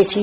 AC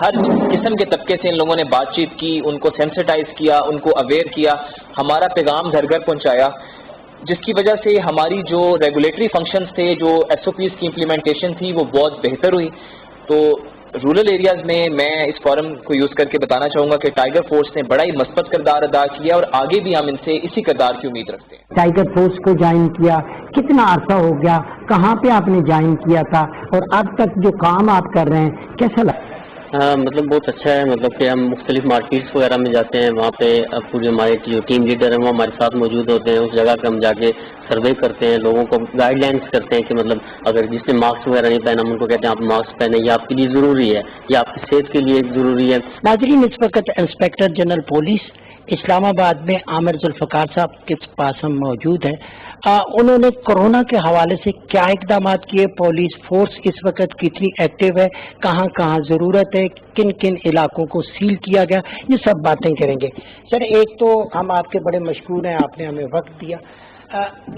ہر قسم کے طبقے سے ان لوگوں نے بات چیت کی، ان کو سینسٹائز کیا، ان کو اویئر کیا، ہمارا پیغام گھر گھر پہنچایا، جس کی وجہ سے ہماری جو ریگولیٹری فنکشنز تھے، جو ایس او پیز کی امپلیمنٹیشن تھی، وہ بہت بہتر ہوئی. تو رورل ایریاز میں اس فورم کو یوز کر کے بتانا چاہوں گا کہ ٹائیگر فورس نے بڑا ہی مثبت کردار ادا کیا اور آگے بھی ہم ان سے اسی کردار کی امید رکھتے ہیں. ٹائیگر فورس کو جوائن کیا کتنا عرصہ ہو گیا، کہاں پہ آپ نے جوائن کیا تھا، اور اب تک جو کام آپ کر رہے ہیں کیسا لگا؟ مطلب بہت اچھا ہے. مطلب کہ ہم مختلف مارکیٹس وغیرہ میں جاتے ہیں، وہاں پہ پورے ہمارے جو ٹیم لیڈر ہیں وہ ہمارے ساتھ موجود ہوتے ہیں. اس جگہ پہ ہم جا کے سروے کرتے ہیں، لوگوں کو گائیڈ لائنس کرتے ہیں کہ مطلب اگر جس نے ماسک وغیرہ نہیں پہنا ہم ان کو کہتے ہیں آپ ماسک پہنیں، یہ آپ کے لیے ضروری ہے، یہ آپ کی صحت کے لیے ضروری ہے. ناظرین، اس وقت انسپیکٹر جنرل پولیس اسلام آباد میں عامر ذوالفقار صاحب کے پاس ہم موجود ہیں. انہوں نے کورونا کے حوالے سے کیا اقدامات کیے، پولیس فورس اس وقت کتنی ایکٹیو ہے، کہاں کہاں ضرورت ہے، کن کن علاقوں کو سیل کیا گیا، یہ سب باتیں کریں گے. سر، ایک تو ہم آپ کے بڑے مشکور ہیں، آپ نے ہمیں وقت دیا.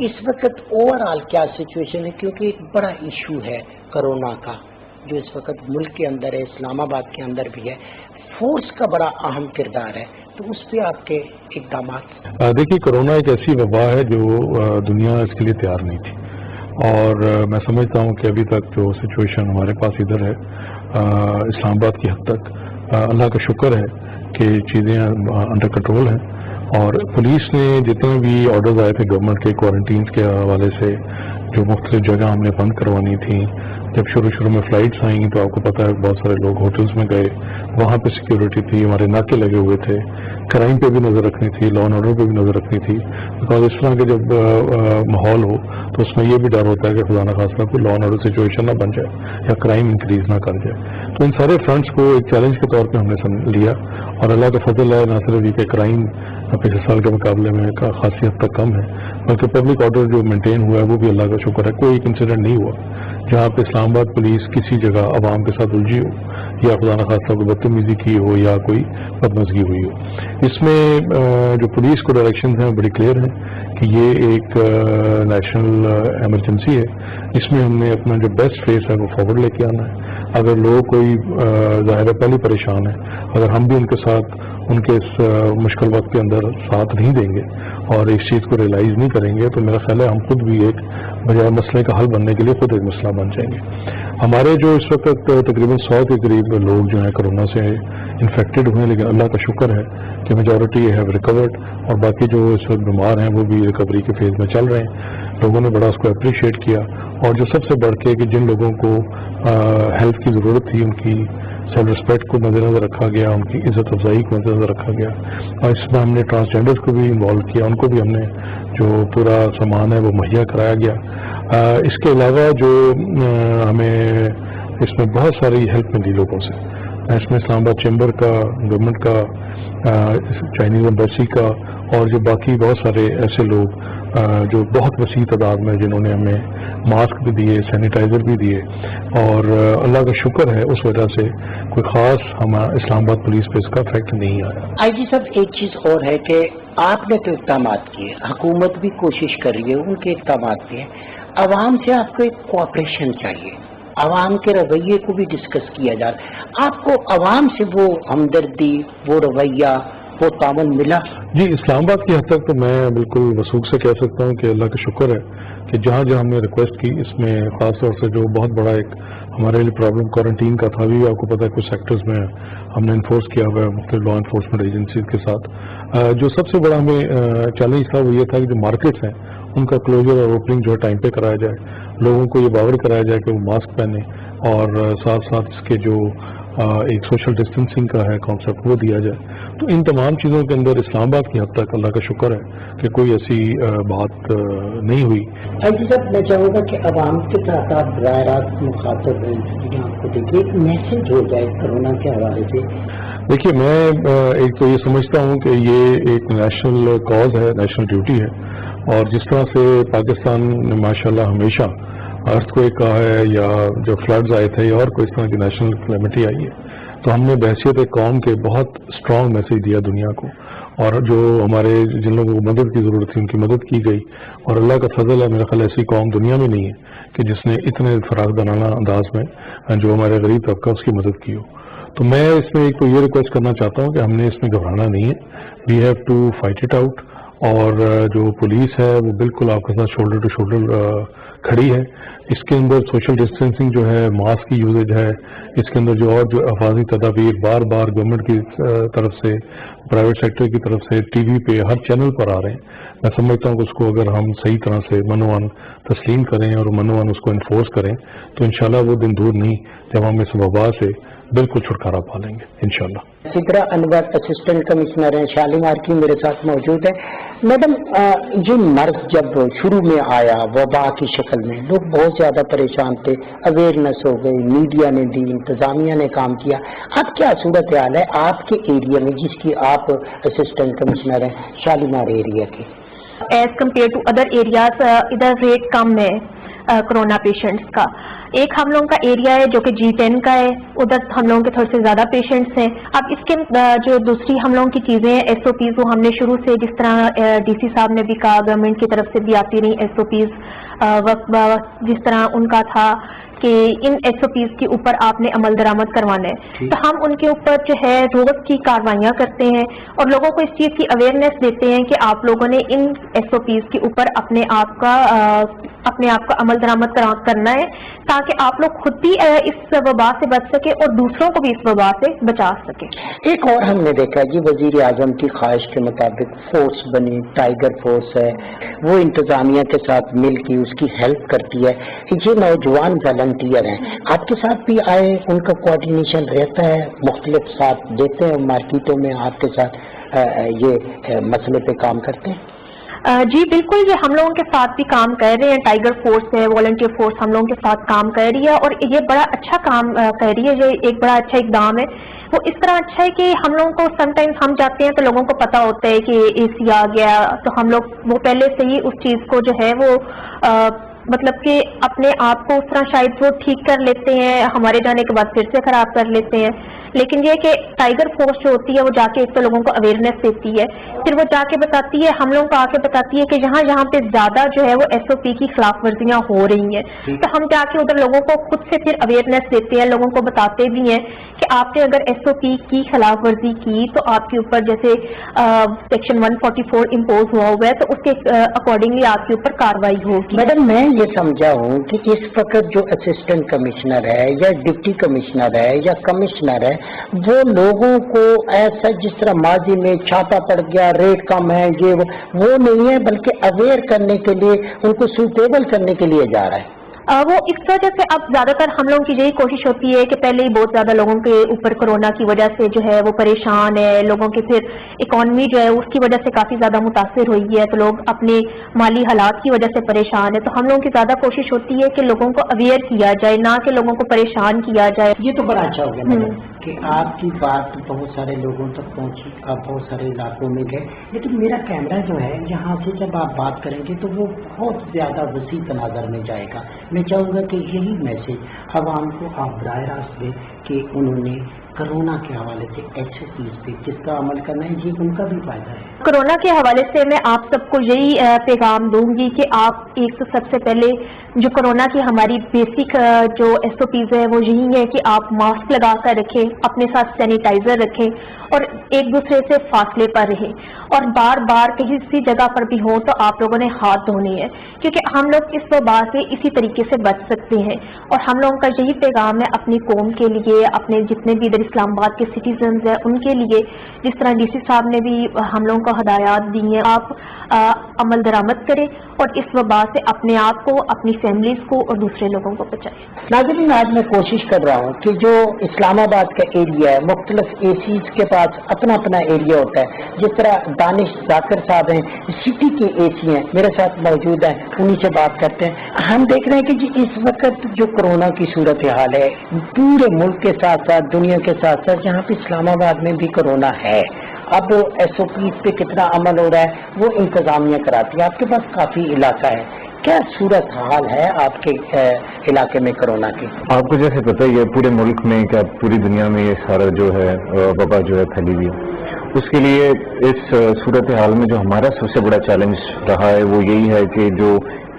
اس وقت اوور آل کیا سچویشن ہے، کیونکہ ایک بڑا ایشو ہے کرونا کا جو اس وقت ملک کے اندر ہے، اسلام آباد کے اندر بھی ہے، فورس کا بڑا اہم کردار ہے، تو اس پہ آپ کے اقدامات؟ دیکھیے، کرونا ایک ایسی وبا ہے جو دنیا اس کے لیے تیار نہیں تھی، اور میں سمجھتا ہوں کہ ابھی تک جو سچویشن ہمارے پاس ادھر ہے اسلام آباد کی حد تک اللہ کا شکر ہے کہ چیزیں انڈر کنٹرول ہیں. اور پولیس نے جتنے بھی آرڈرز آئے تھے گورنمنٹ کے کوارنٹینز کے حوالے سے، جو مختلف جگہ ہم نے بند کروانی تھیں، جب شروع میں فلائٹس آئیں تو آپ کو پتہ ہے بہت سارے لوگ ہوٹلز میں گئے، وہاں پہ سیکیورٹی تھی، ہمارے ناکے لگے ہوئے تھے، کرائم پہ بھی نظر رکھنی تھی، لا اینڈ آرڈر پہ بھی نظر رکھنی تھی. بیکاز اس طرح کے جب ماحول ہو تو اس میں یہ بھی ڈر ہوتا ہے کہ خدا نخواستہ کوئی لا اینڈ آرڈر سچویشن نہ بن جائے یا کرائم انکریز نہ کر جائے. تو ان سارے فرنٹس کو ایک چیلنج کے طور پہ ہم نے لیا، اور اللہ کا فضل ہے نہ صرف یہ کہ کرائم پچھلے سال کے مقابلے میں خاصی حد تک کم ہے، بلکہ پبلک آرڈر جو مینٹین ہوا ہے وہ بھی اللہ کا شکر ہے. کوئی ایک انسیڈنٹ نہیں ہوا جہاں پہ اسلام آباد پولیس کسی جگہ عوام کے ساتھ الجھی ہو یا خدا نخواستہ کوئی بدتمیزی کی ہو یا کوئی بدمزگی ہوئی ہو. اس میں جو پولیس کو ڈائریکشنز ہیں بڑی کلیئر ہیں کہ یہ ایک نیشنل ایمرجنسی ہے، اس میں ہم نے اپنا جو بیسٹ فیس ہے وہ فارورڈ لے کے آنا ہے. اگر لوگ کوئی ظاہر ہے پہلے پریشان ہے، اگر ہم بھی ان کے ساتھ ان کے اس مشکل وقت کے اندر ساتھ نہیں دیں گے اور اس چیز کو ریئلائز نہیں کریں گے تو میرا خیال ہے ہم خود بھی ایک بجائے مسئلے کا حل بننے کے لیے خود ایک مسئلہ بن جائیں گے. ہمارے جو اس وقت تقریباً 100 کے قریب لوگ جو ہیں کرونا سے انفیکٹڈ ہوئے ہیں، لیکن اللہ کا شکر ہے کہ میجورٹی ہیو ریکورڈ، اور باقی جو اس وقت بیمار ہیں وہ بھی ریکوری کے فیز میں چل رہے ہیں. لوگوں نے بڑا اس کو اپریشیٹ کیا، اور جو سب سے بڑھ کے کہ جن لوگوں کو ہیلتھ کی ضرورت تھی ان کی سیلف ریسپیکٹ کو مد نظر رکھا گیا، ان کی عزت افزائی کو مد نظر رکھا گیا، اور اس میں ہم نے ٹرانسجینڈرز کو بھی انوالو کیا، ان کو بھی ہم نے جو پورا سامان ہے وہ مہیا کرایا گیا. اس کے علاوہ جو ہمیں اس میں بہت ساری ہیلپ ملی لوگوں سے، اس میں اسلام آباد چیمبر کا، گورنمنٹ کا، چائنیز ایمبیسی کا، اور جو باقی بہت سارے ایسے لوگ جو بہت وسیع تعداد میں جنہوں نے ہمیں ماسک بھی دیے، سینیٹائزر بھی دیے، اور اللہ کا شکر ہے اس وجہ سے کوئی خاص ہمارا اسلام آباد پولیس پہ اس کا افیکٹ نہیں آیا. آئی جی صاحب، ایک چیز اور ہے کہ آپ نے تو اقدامات کیے، حکومت بھی کوشش کر رہی ہے، ان کے اقدامات بھی ہیں، عوام سے آپ کو ایک کوآپریشن چاہیے، عوام کے رویے کو بھی ڈسکس کیا جا رہا ہے. آپ کو عوام سے وہ ہمدردی، وہ رویہ، وہ تعاون ملا؟ جی، اسلام آباد کی حد تک تو میں بالکل وثوق سے کہہ سکتا ہوں کہ اللہ کا شکر ہے کہ جہاں جہاں ہم نے ریکویسٹ کی، اس میں خاص طور سے جو بہت بڑا ایک ہمارے لیے پرابلم کوارنٹین کا تھا، بھی آپ کو پتہ ہے کچھ سیکٹرز میں ہم نے انفورس کیا ہوا ہے مختلف لا انفورسمنٹ ایجنسیز کے ساتھ. جو سب سے بڑا ہمیں چیلنج تھا وہ یہ تھا کہ جو مارکیٹس ہیں ان کا کلوجر اور اوپننگ جو ہے ٹائم پہ کرایا جائے، لوگوں کو یہ باور کرایا جائے کہ وہ ماسک پہنیں، اور ساتھ ساتھ اس کے جو ایک سوشل ڈسٹینسنگ کا ہے کانسیپٹ وہ دیا جائے. تو ان تمام چیزوں کے اندر اسلام آباد کی حد تک اللہ کا شکر ہے کہ کوئی ایسی بات نہیں ہوئی. جی صاحب، میں چاہوں گا کہ عوام کے ساتھ آپ براہ راست مخاطب ہیں، آپ کو دیکھیے ایک میسج ہو جائے کرونا کے حوالے سے. دیکھیے، میں ایک تو یہ سمجھتا ہوں کہ یہ ایک نیشنل کاز ہے، نیشنل ڈیوٹی ہے، اور جس طرح سے پاکستان نے ماشاءاللہ ہمیشہ ارتھ کوئک کا ہے یا جو فلڈز آئے تھے یا اور کوئی اس طرح کی نیشنل کلیمٹی آئی ہے، تو ہم نے بحیثیت قوم کے بہت اسٹرانگ میسج دیا دنیا کو، اور جو ہمارے جن لوگوں کو مدد کی ضرورت تھی ان کی مدد کی گئی. اور اللہ کا فضل ہے، میرا خیال ایسی قوم دنیا میں نہیں ہے کہ جس نے اتنے فراغ دانانہ انداز میں جو ہمارے غریب طبقہ اس کی مدد کی ہو. تو میں اس میں ایک تو یہ ریکویسٹ کرنا چاہتا ہوں کہ ہم نے اس میں گھبرانا نہیں ہے. We have to fight it out. اور جو پولیس ہے وہ بالکل آپ کے ساتھ شولڈر ٹو شولڈر کھڑی ہے. اس کے اندر سوشل ڈسٹینسنگ جو ہے, ماسک کی یوزیج ہے, اس کے اندر جو اور جو حفاظتی تدابیر بار بار گورنمنٹ کی طرف سے, پرائیویٹ سیکٹر کی طرف سے, ٹی وی پہ ہر چینل پر آ رہے ہیں. میں سمجھتا ہوں کہ اس کو اگر ہم صحیح طرح سے منوان تسلیم کریں اور منوان اس کو انفورس کریں تو انشاءاللہ وہ دن دور نہیں جب ہم اس وبا سے بالکل چھٹکارا پا لیں گے انشاءاللہ. سدرا انور اسسٹنٹ کمشنر ہیں شالیمار کی, میرے ساتھ موجود ہے. میڈم, یہ مرض جب شروع میں آیا وبا کی شکل میں, لوگ بہت زیادہ پریشان تھے, اویئرنیس ہو گئی, میڈیا نے دی, انتظامیہ نے کام کیا. اب کیا صورت حال ہے آپ کے ایریا میں جس کی آپ اسسٹنٹ کمشنر ہیں شالیمار ایریا کی؟ As compare to other areas ادھر ریٹ کم ہے کرونا پیشنٹس کا. ایک ہم لوگوں کا ایریا ہے جو کہ G10 کا ہے, ادھر ہم لوگوں کے تھوڑے سے زیادہ پیشنٹس ہیں. اب اس کے جو دوسری ہم لوگوں کی چیزیں ہیں SOPs, وہ ہم نے شروع سے جس طرح DC صاحب نے بھی کہا, گورنمنٹ کی طرف سے بھی آتی رہی SOPs, جس طرح ان کا تھا کہ ان SOPs کے اوپر آپ نے عمل درآمد کروانا ہے, تو ہم ان کے اوپر جو ہے روز کی کاروائیاں کرتے ہیں اور لوگوں کو اس چیز کی اویئرنیس دیتے ہیں کہ آپ لوگوں نے ان SOPs کے اوپر اپنے آپ کا عمل درآمد کرنا ہے تاکہ آپ لوگ خود بھی اس وبا سے بچ سکے اور دوسروں کو بھی اس وبا سے بچا سکے. ایک اور ہم نے دیکھا جی, وزیر اعظم کی خواہش کے مطابق فورس بنی, ٹائیگر فورس ہے, وہ انتظامیہ کے ساتھ مل کے اس کی ہیلپ کرتی ہے. یہ نوجوان والنٹیئر ہیں, آپ کے ساتھ بھی آئے, ان کا کوآرڈینیشن رہتا ہے, مختلف ساتھ دیتے ہیں مارکیٹوں میں, آپ کے ساتھ یہ مسئلے پہ کام کرتے ہیں؟ جی بالکل, یہ ہم لوگوں کے ساتھ بھی کام کر رہے ہیں. ٹائیگر فورس ہے, والنٹیئر فورس ہم لوگوں کے ساتھ کام کر رہی ہے اور یہ بڑا اچھا کام کر رہی ہے. یہ ایک بڑا اچھا اقدام ہے. وہ اس طرح اچھا ہے کہ ہم لوگوں کو سم ٹائمز ہم جاتے ہیں تو لوگوں کو پتہ ہوتا ہے کہ AC آ گیا, تو ہم لوگ وہ پہلے سے ہی اس چیز کو جو ہے وہ مطلب کہ اپنے آپ کو اس طرح شاید وہ ٹھیک کر لیتے ہیں, ہمارے جانے کے بعد پھر سے خراب کر لیتے ہیں. لیکن یہ کہ ٹائیگر فورس جو ہوتی ہے وہ جا کے ایک تو لوگوں کو اویئرنیس دیتی ہے, پھر وہ جا کے بتاتی ہے, ہم لوگوں کو آ کے بتاتی ہے کہ جہاں پہ زیادہ جو ہے وہ SOP کی خلاف ورزیاں ہو رہی ہیں, تو ہم جا کے ادھر لوگوں کو خود سے پھر اویئرنیس دیتے ہیں, لوگوں کو بتاتے بھی ہیں کہ آپ نے اگر SOP کی خلاف ورزی کی تو آپ کے اوپر جیسے سیکشن 144 امپوز ہوا ہے تو اس کے اکارڈنگلی آپ کے اوپر کاروائی ہوگی. میڈم, میں یہ سمجھا ہوں کہ اس وقت جو اسسٹنٹ کمشنر ہے یا ڈپٹی کمشنر ہے یا کمشنر ہے, وہ لوگوں کو ایسا جس طرح ماضی میں چھاپا پڑ گیا, ریٹ کم ہے, یہ وہ نہیں ہے, بلکہ اویئر کرنے کے لیے, ان کو سوٹیبل کرنے کے لیے جا رہا ہے. وہ اس وجہ سے اب زیادہ تر ہم لوگوں کی یہی کوشش ہوتی ہے کہ پہلے ہی بہت زیادہ لوگوں کے اوپر کورونا کی وجہ سے جو ہے وہ پریشان ہے, لوگوں کی پھر اکانومی جو ہے اس کی وجہ سے کافی زیادہ متاثر ہوئی ہے, تو لوگ اپنے مالی حالات کی وجہ سے پریشان ہے. تو ہم لوگوں کی زیادہ کوشش ہوتی ہے کہ لوگوں کو اویئر کیا جائے, نہ کہ لوگوں کو پریشان کیا جائے. یہ تو بڑا اچھا ہو گیا میڈم کہ آپ کی بات بہت سارے لوگوں تک پہنچی, آپ بہت سارے علاقوں میں گئے, لیکن میرا کیمرہ جو ہے یہاں سے جب آپ بات کریں گے تو وہ بہت زیادہ وسیع تناظر میں جائے گا. میں چاہوں گا کہ یہی میسج عوام کو آپ براہ راست دیں کہ انہوں نے کرونا کے حوالے سے SOPs پہ کس کا عمل کرنا ہے, یہ ان کا بھی فائدہ ہے. کرونا کے حوالے سے میں آپ سب کو یہی پیغام دوں گی کہ آپ ایک تو سب سے پہلے جو کرونا کی ہماری بیسک جو SOPs ہے وہ یہی ہے کہ آپ ماسک لگا کر رکھیں, اپنے ساتھ سینیٹائزر رکھیں اور ایک دوسرے سے فاصلے پر رہیں, اور بار بار کسی جگہ پر بھی ہو تو آپ لوگوں نے ہاتھ دھونے ہیں, کیونکہ ہم لوگ اس وبا سے اسی طریقے سے بچ سکتے ہیں. اور ہم لوگوں کا یہی پیغام ہے اپنی قوم کے لیے, اپنے جتنے بھی ادھر اسلام آباد کے سٹیزنز ہیں ان کے لیے, جس طرح DC صاحب نے بھی ہم لوگوں کو ہدایات دی ہیں, آپ عمل درآمد کریں اور اس وبا سے اپنے آپ کو, اپنی فیملیز کو اور دوسرے لوگوں کو بچائیں. ناظرین, آج میں کوشش کر رہا ہوں کہ جو اسلام آباد کا ایریا ہے, مختلف ACs کے پاس اپنا اپنا ایریا ہوتا ہے, جس طرح دانش ذاکر صاحب ہیں سٹی کے AC ہیں, میرے ساتھ موجود ہیں, انہی سے بات کرتے ہیں. ہم دیکھ رہے ہیں کہ جی اس وقت جو کرونا کی صورتحال ہے پورے ملک کے ساتھ ساتھ دنیا کے ساتھ ساتھ, جہاں پہ اسلام آباد میں بھی کرونا ہے, اب SOPs پہ کتنا عمل ہو رہا ہے وہ انتظامیہ کراتی ہے. آپ کے پاس کافی علاقہ ہے, کیا صورت حال ہے آپ کے علاقے میں کرونا کی؟ آپ کو جیسے پتہ ہی ہے پورے ملک میں کیا پوری دنیا میں یہ سارا جو ہے وبا جو ہے پھیلی ہوئی ہے. اس کے لیے اس صورتحال میں جو ہمارا سب سے بڑا چیلنج رہا ہے وہ یہی ہے کہ جو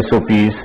SOPs,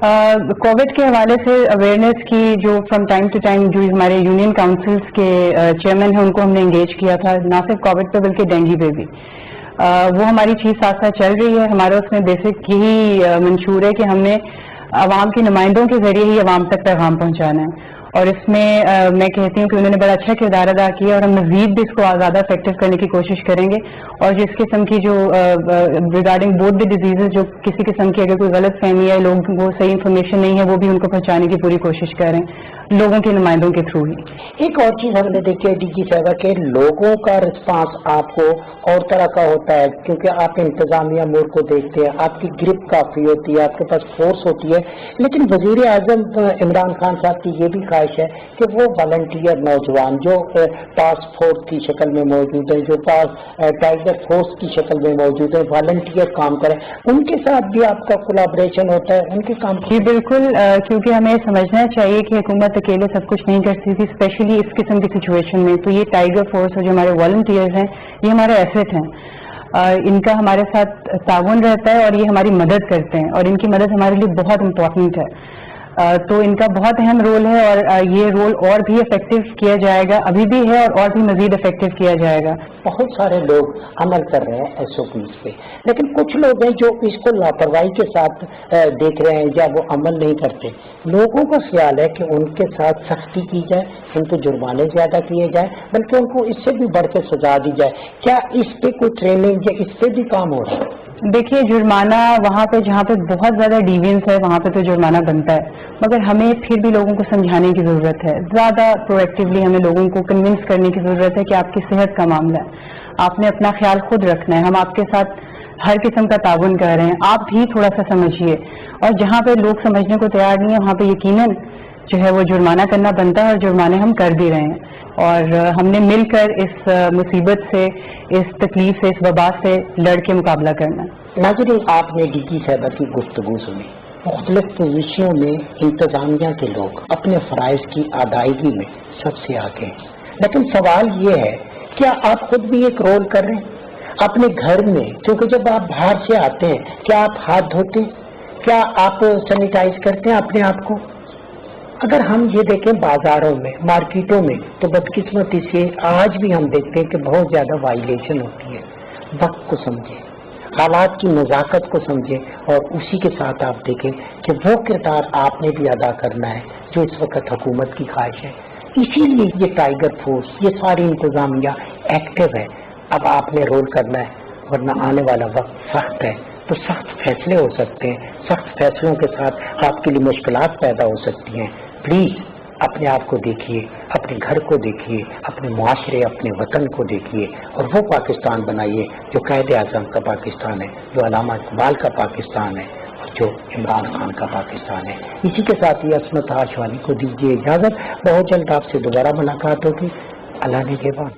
کووڈ کے حوالے سے اویئرنیس کی جو فرام ٹائم ٹو ٹائم جو ہمارے یونین کاؤنسلس کے چیئرمین ہیں ان کو ہم نے انگیج کیا تھا، نہ صرف کووڈ پہ بلکہ ڈینگی پہ بھی. وہ ہماری چیز ساتھ ساتھ چل رہی ہے. ہمارا اس میں بیسک یہی منشور ہے کہ ہم نے عوام کے نمائندوں کے ذریعے ہی عوام تک پیغام پہنچانا ہے، اور اس میں میں کہتی ہوں کہ انہوں نے بڑا اچھا کردار ادا کیا، اور ہم مزید بھی اس کو زیادہ افیکٹو کرنے کی کوشش کریں گے. اور جس قسم کی جو ریگارڈنگ بوتھ دی ڈیزیزز جو کسی قسم کی اگر کوئی غلط فہمی ہے، لوگوں کو صحیح انفارمیشن نہیں ہے، وہ بھی ان کو پہنچانے کی پوری کوشش کریں لوگوں کے نمائندوں کے تھرو ہی. ایک اور چیز ہم نے دیکھی ہے ڈی جی صاحبہ کہ لوگوں کا رسپانس آپ کو اور طرح کا ہوتا ہے، کیونکہ آپ انتظامیہ امور کو دیکھتے ہیں، آپ کی گرپ کافی ہوتی ہے، آپ کے پاس فورس ہوتی ہے. لیکن وزیر اعظم عمران خان صاحب کی یہ بھی خواہش ہے کہ وہ والنٹیئر نوجوان جو ٹاسک فورس کی شکل میں موجود ہیں، جو ٹائیگر فورس کی شکل میں موجود ہیں، والنٹیئر کام کریں، ان کے ساتھ بھی آپ کا کولیبریشن ہوتا ہے ان کے کام. جی بالکل، کیونکہ ہمیں سمجھنا چاہیے کہ حکومت اکیلے سب کچھ نہیں کر سکتی، اسپیشلی اس قسم کی سچویشن میں. تو یہ ٹائیگر فورس اور جو ہمارے والنٹیئرز ہیں یہ ہمارے ایسٹ ہیں، ان کا ہمارے ساتھ تعاون رہتا ہے اور یہ ہماری مدد کرتے ہیں، اور ان کی مدد ہمارے لیے بہت امپورٹنٹ ہے. تو ان کا بہت اہم رول ہے، اور یہ رول اور بھی افیکٹو کیا جائے گا، ابھی بھی ہے اور بھی مزید افیکٹو کیا جائے گا. بہت سارے لوگ عمل کر رہے ہیں ایس او پیز پہ، لیکن کچھ لوگ ہیں جو اس کو لاپرواہی کے ساتھ دیکھ رہے ہیں یا وہ عمل نہیں کرتے. لوگوں کا خیال ہے کہ ان کے ساتھ سختی کی جائے، ان کو جرمانے زیادہ کیے جائیں، بلکہ ان کو اس سے بھی بڑھ کے سزا دی جائے. کیا اس پہ کوئی ٹریننگ یا اس پہ بھی کام ہو رہا ہے؟ دیکھیے، جرمانہ وہاں پہ جہاں پہ بہت زیادہ ڈیوینس ہے وہاں پہ تو جرمانہ بنتا ہے، مگر ہمیں پھر بھی لوگوں کو سمجھانے کی ضرورت ہے. زیادہ پرویکٹیولی ہمیں لوگوں کو کنونس کرنے کی ضرورت ہے کہ آپ کی صحت کا معاملہ ہے، آپ نے اپنا خیال خود رکھنا ہے، ہم آپ کے ساتھ ہر قسم کا تعاون کر رہے ہیں، آپ بھی تھوڑا سا سمجھیے. اور جہاں پہ لوگ سمجھنے کو تیار نہیں ہیں وہاں پہ یقیناً جو ہے وہ جرمانہ کرنا بنتا ہے، اور جرمانے ہم کر بھی رہے ہیں. اور ہم نے مل کر اس مصیبت سے، اس تکلیف سے، اس وبا سے لڑ کے مقابلہ کرنا ہے. ناظرین، آپ نے ڈی جی صاحبہ کی گفتگو سنی. مختلف پوزیشنوں میں انتظامیہ کے لوگ اپنے فرائض کی ادائیگی میں سب سے آگے ہیں، لیکن سوال یہ ہے کیا آپ خود بھی ایک رول کر رہے ہیں اپنے گھر میں؟ کیونکہ جب آپ باہر سے آتے ہیں کیا آپ ہاتھ دھوتے ہیں؟ کیا آپ سینیٹائز کرتے ہیں اپنے آپ کو؟ اگر ہم یہ دیکھیں بازاروں میں، مارکیٹوں میں، تو بدقسمتی سے آج بھی ہم دیکھتے ہیں کہ بہت زیادہ وائلیشن ہوتی ہے. وقت کو سمجھیں، حالات کی نزاکت کو سمجھیں، اور اسی کے ساتھ آپ دیکھیں کہ وہ کردار آپ نے بھی ادا کرنا ہے جو اس وقت حکومت کی خواہش ہے. اسی لیے یہ ٹائیگر فورس، یہ ساری انتظامیہ ایکٹیو ہے. اب آپ نے رول کرنا ہے، ورنہ آنے والا وقت سخت ہے، تو سخت فیصلے ہو سکتے ہیں. سخت فیصلوں کے ساتھ آپ کے لیے مشکلات پیدا ہو سکتی ہیں. پلیز اپنے آپ کو دیکھیے، اپنے گھر کو دیکھیے، اپنے معاشرے، اپنے وطن کو دیکھیے، اور وہ پاکستان بنائیے جو قائد اعظم کا پاکستان ہے، جو علامہ اقبال کا پاکستان ہے، اور جو عمران خان کا پاکستان ہے. اسی کے ساتھ یہ عصمت آشوانی کو دیجیے اجازت. بہت جلد آپ سے دوبارہ ملاقات ہوگی. اللہ نگہبان.